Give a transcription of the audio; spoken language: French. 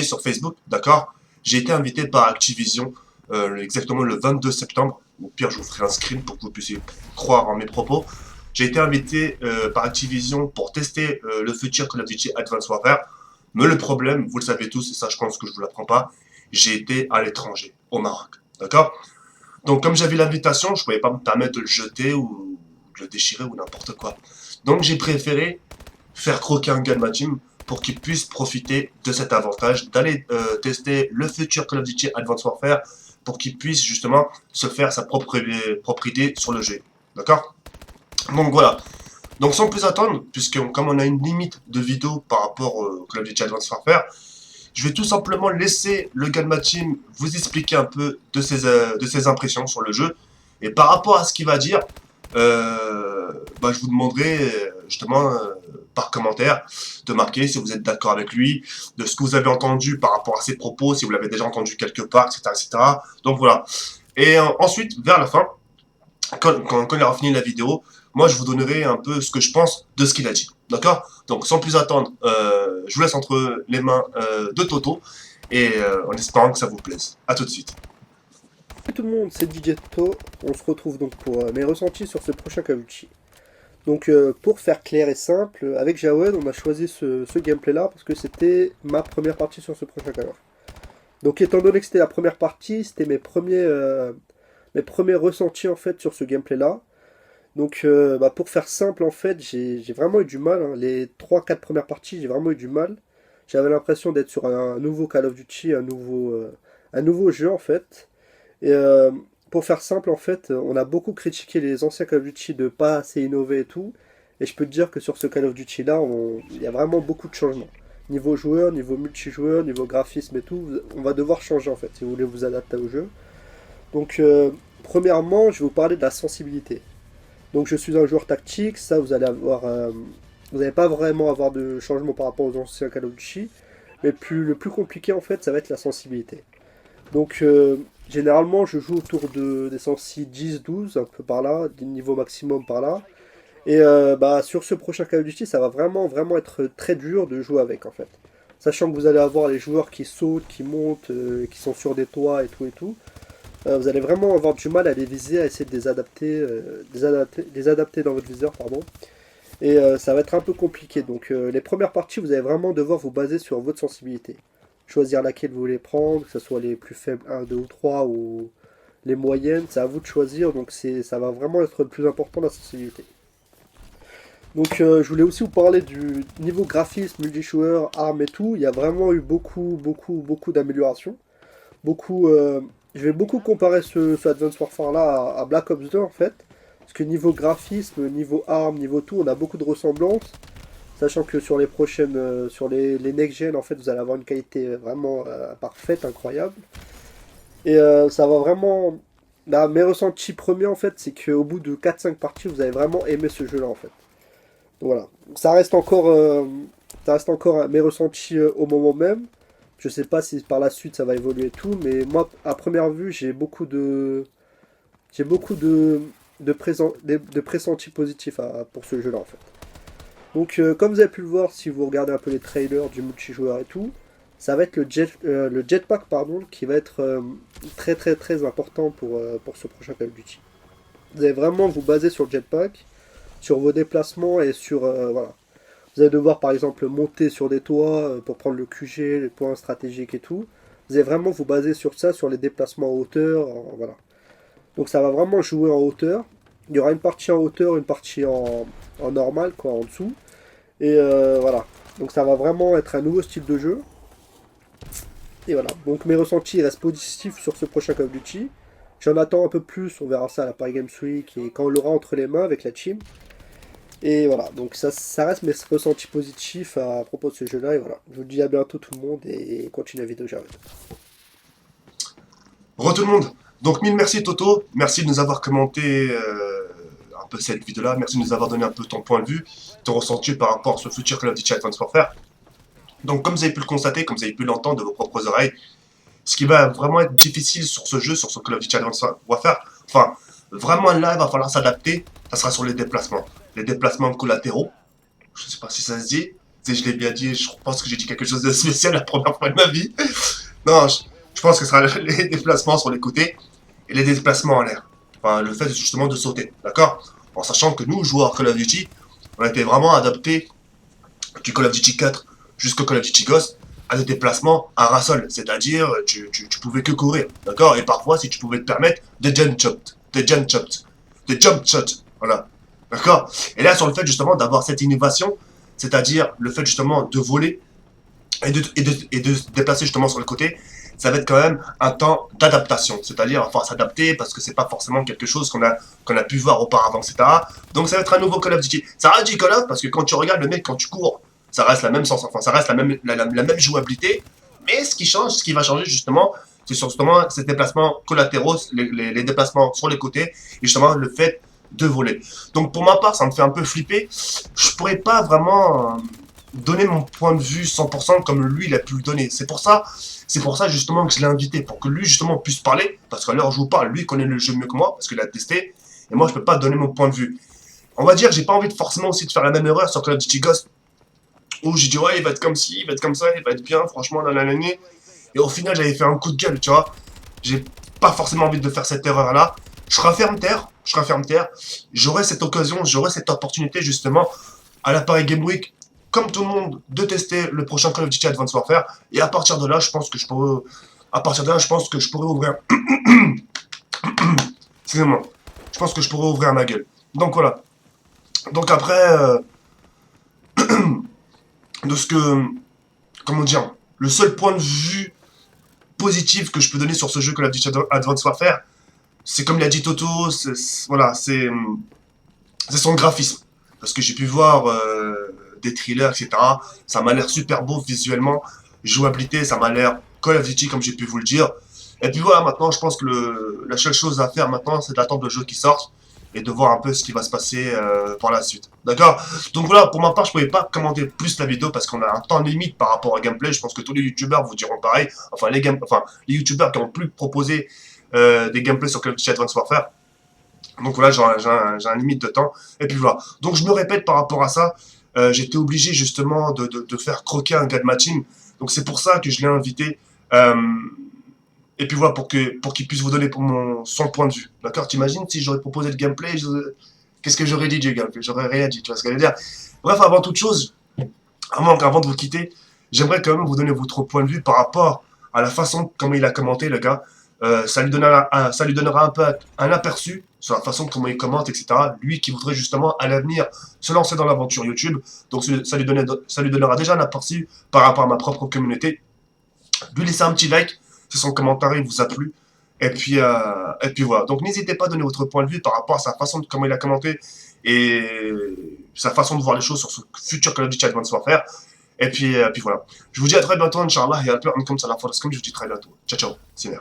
sur Facebook, d'accord? J'ai été invité par Activision exactement le 22 septembre. Au pire, je vous ferai un screen pour que vous puissiez croire en mes propos. J'ai été invité par Activision pour tester le futur Call of Duty Advanced Warfare. Mais le problème, vous le savez tous, et ça je pense que je vous l'apprends pas, j'ai été à l'étranger, au Maroc. D'accord? Donc comme j'avais l'invitation, je ne pouvais pas me permettre de le jeter ou de le déchirer ou n'importe quoi. Donc j'ai préféré faire croquer un gars de ma team pour qu'il puisse profiter de cet avantage, d'aller tester le futur Call of Duty Advanced Warfare pour qu'il puisse justement se faire sa propre idée sur le jeu. D'accord? Donc voilà. Donc sans plus attendre, puisque comme on a une limite de vidéos par rapport au Call of Duty Advanced Warfare, je vais tout simplement laisser le gars de ma team vous expliquer un peu de ses impressions sur le jeu. Et par rapport à ce qu'il va dire, je vous demanderai justement par commentaire de marquer si vous êtes d'accord avec lui, de ce que vous avez entendu par rapport à ses propos, si vous l'avez déjà entendu quelque part, etc. etc. Donc voilà. Et ensuite, vers la fin, quand il aura fini la vidéo, moi je vous donnerai un peu ce que je pense de ce qu'il a dit. D'accord? Donc sans plus attendre, je vous laisse entre les mains de Toto et en espérant que ça vous plaise. A tout de suite. Salut tout le monde, c'est DJ Toto. On se retrouve donc pour mes ressentis sur ce prochain Call of Duty. Donc pour faire clair et simple, avec Jawed, on a choisi ce gameplay-là parce que c'était ma première partie sur ce prochain Call of. Donc étant donné que c'était la première partie, c'était mes premiers ressentis en fait sur ce gameplay-là. Donc pour faire simple en fait, j'ai vraiment eu du mal, hein. Les 3-4 premières parties, j'ai vraiment eu du mal. J'avais l'impression d'être sur un nouveau Call of Duty, un nouveau jeu en fait. Et pour faire simple, en fait, on a beaucoup critiqué les anciens Call of Duty de pas assez innover et tout. Et je peux te dire que sur ce Call of Duty là, il y a vraiment beaucoup de changements. Niveau joueur, niveau multijoueur, niveau graphisme et tout, on va devoir changer en fait si vous voulez vous adapter au jeu. Donc, premièrement, je vais vous parler de la sensibilité. Donc, je suis un joueur tactique, ça vous allez avoir. Vous n'allez pas vraiment avoir de changement par rapport aux anciens Call of Duty. Mais le plus compliqué en fait, ça va être la sensibilité. Donc, généralement, je joue autour des sensi 10-12, un peu par là, du niveau maximum par là. Et sur ce prochain Call of Duty, ça va vraiment être très dur de jouer avec, en fait. Sachant que vous allez avoir les joueurs qui sautent, qui montent, qui sont sur des toits et tout et tout. Vous allez vraiment avoir du mal à les viser, à essayer de les adapter dans votre viseur, pardon. Et ça va être un peu compliqué. Donc, les premières parties, vous allez vraiment devoir vous baser sur votre sensibilité. Choisir laquelle vous voulez prendre, que ce soit les plus faibles 1, 2 ou 3 ou les moyennes, c'est à vous de choisir, donc ça va vraiment être le plus important, la sensibilité. Donc je voulais aussi vous parler du niveau graphisme, multijoueur, armes et tout, il y a vraiment eu beaucoup d'améliorations. Je vais beaucoup comparer ce Advanced Warfare là à Black Ops 2 en fait, parce que niveau graphisme, niveau armes, niveau tout, on a beaucoup de ressemblances. Sachant que sur les prochaines, sur les next-gen, en fait, vous allez avoir une qualité vraiment parfaite, incroyable. Et ça va vraiment. Là, mes ressentis premiers, en fait, c'est qu'au bout de 4-5 parties, vous allez vraiment aimer ce jeu-là, en fait. Donc, voilà. Ça reste encore mes ressentis au moment même. Je sais pas si par la suite ça va évoluer et tout, mais moi, à première vue, j'ai beaucoup de pressentis positifs pour ce jeu-là, en fait. Donc, comme vous avez pu le voir, si vous regardez un peu les trailers du multijoueur et tout, ça va être le jetpack pardon, qui va être très important pour ce prochain Call of Duty. Vous allez vraiment vous baser sur le jetpack, sur vos déplacements et sur voilà. Vous allez devoir par exemple monter sur des toits pour prendre le QG, les points stratégiques et tout. Vous allez vraiment vous baser sur ça, sur les déplacements en hauteur, voilà. Donc ça va vraiment jouer en hauteur. Il y aura une partie en hauteur, une partie en normal, quoi, en dessous. Et voilà. Donc ça va vraiment être un nouveau style de jeu. Et voilà. Donc mes ressentis restent positifs sur ce prochain Call of Duty. J'en attends un peu plus, on verra ça à la Paris Games Week et quand on l'aura entre les mains avec la team. Et voilà, donc ça reste mes ressentis positifs à propos de ce jeu-là. Et voilà, je vous dis à bientôt tout le monde et continue la vidéo, j'arrête. Re tout le monde. Donc mille merci Toto, merci de nous avoir commenté un peu cette vidéo-là, merci de nous avoir donné un peu ton point de vue, ton ressenti par rapport à ce futur Call of Duty Advanced Warfare. Donc comme vous avez pu le constater, comme vous avez pu l'entendre de vos propres oreilles, ce qui va vraiment être difficile sur ce jeu, sur ce Call of Duty Advanced Warfare, enfin, vraiment là, il va falloir s'adapter, ça sera sur les déplacements. Les déplacements collatéraux, je ne sais pas si ça se dit, Tu sais, je l'ai bien dit, je pense que j'ai dit quelque chose de spécial la première fois de ma vie. Non, je pense que ce sera les déplacements sur les côtés et les déplacements en l'air. Enfin, le fait justement de sauter, d'accord? En sachant que nous, joueurs Call of Duty, on a été vraiment adaptés du Call of Duty 4 jusqu'au Call of Duty Ghost à des déplacements à ras sol, c'est-à-dire tu pouvais que courir, d'accord? Et parfois, si tu pouvais te permettre, des jump shots, voilà, d'accord? Et là, sur le fait justement d'avoir cette innovation, c'est-à-dire le fait justement de voler et de se déplacer justement sur le côté, ça va être quand même un temps d'adaptation. C'est-à-dire, enfin, s'adapter parce que c'est pas forcément quelque chose qu'on a pu voir auparavant, etc. Donc, ça va être un nouveau Call of Duty. Ça reste du Call of parce que quand tu regardes le mec, quand tu cours, ça reste la même sens, enfin, ça reste la même jouabilité. Mais ce qui change, ce qui va changer justement, c'est justement ces déplacements collatéraux, les déplacements sur les côtés, et justement le fait de voler. Donc, pour ma part, ça me fait un peu flipper. Je pourrais pas vraiment donner mon point de vue 100% comme lui il a pu le donner. C'est pour ça justement que je l'ai invité, pour que lui justement puisse parler, parce qu'à l'heure où je vous parle, lui connaît le jeu mieux que moi, parce qu'il a testé, et moi je peux pas donner mon point de vue. On va dire, j'ai pas envie de forcément aussi de faire la même erreur sur Call of Duty Ghost, où j'ai dit ouais il va être comme ci, il va être comme ça, il va être bien, franchement dans l'année, et au final j'avais fait un coup de gueule, tu vois. J'ai pas forcément envie de faire cette erreur là. Je serai ferme terre, j'aurai cette occasion, j'aurai cette opportunité justement à la Paris Game Week, comme tout le monde, de tester le prochain Call of Duty Advanced Warfare. Et à partir de là, je pense que je pourrais ouvrir. Excusez-moi. Je pense que je pourrais ouvrir ma gueule. Donc voilà. Donc après, de ce que, comment dire, le seul point de vue positif que je peux donner sur ce jeu Call of Duty Advanced Warfare, c'est comme l'a dit Toto, voilà, c'est son graphisme. Parce que j'ai pu voir des thrillers, etc. Ça m'a l'air super beau visuellement. Jouabilité, ça m'a l'air Call of Duty, comme j'ai pu vous le dire. Et puis voilà, maintenant, je pense que la seule chose à faire maintenant, c'est d'attendre le jeu qui sorte et de voir un peu ce qui va se passer par la suite. D'accord? Donc voilà, pour ma part, je ne pouvais pas commenter plus la vidéo parce qu'on a un temps limite par rapport au gameplay. Je pense que tous les youtubeurs vous diront pareil. Enfin, les youtubeurs qui ont plus proposé des gameplays sur Call of Duty Advanced Warfare. Donc voilà, j'ai un limite de temps. Et puis voilà. Donc je me répète par rapport à ça. J'étais obligé justement de faire croquer un gars de ma team. Donc c'est pour ça que je l'ai invité. Euh, et puis voilà, pour qu'il puisse vous donner son point de vue. D'accord? T'imagines si j'aurais proposé le gameplay, qu'est-ce que j'aurais dit du gameplay? J'aurais rien dit, tu vois ce que je veux dire? Bref, avant toute chose, avant de vous quitter, j'aimerais quand même vous donner votre point de vue par rapport à la façon comment il a commenté, le gars. Ça lui donnera un peu un aperçu sur la façon comment il commente, etc. Lui qui voudrait justement à l'avenir se lancer dans l'aventure YouTube. Donc ça lui donnera déjà un aperçu par rapport à ma propre communauté. Lui laisser un petit like si son commentaire il vous a plu. Et puis voilà. Donc n'hésitez pas à donner votre point de vue par rapport à sa façon de comment il a commenté et sa façon de voir les choses sur ce futur Call of Duty Advanced Warfare. Et puis voilà. Je vous dis à très bientôt, Inch'Allah, et à plus, comme ça la force, comme je vous dis très bientôt. Ciao, ciao, c'est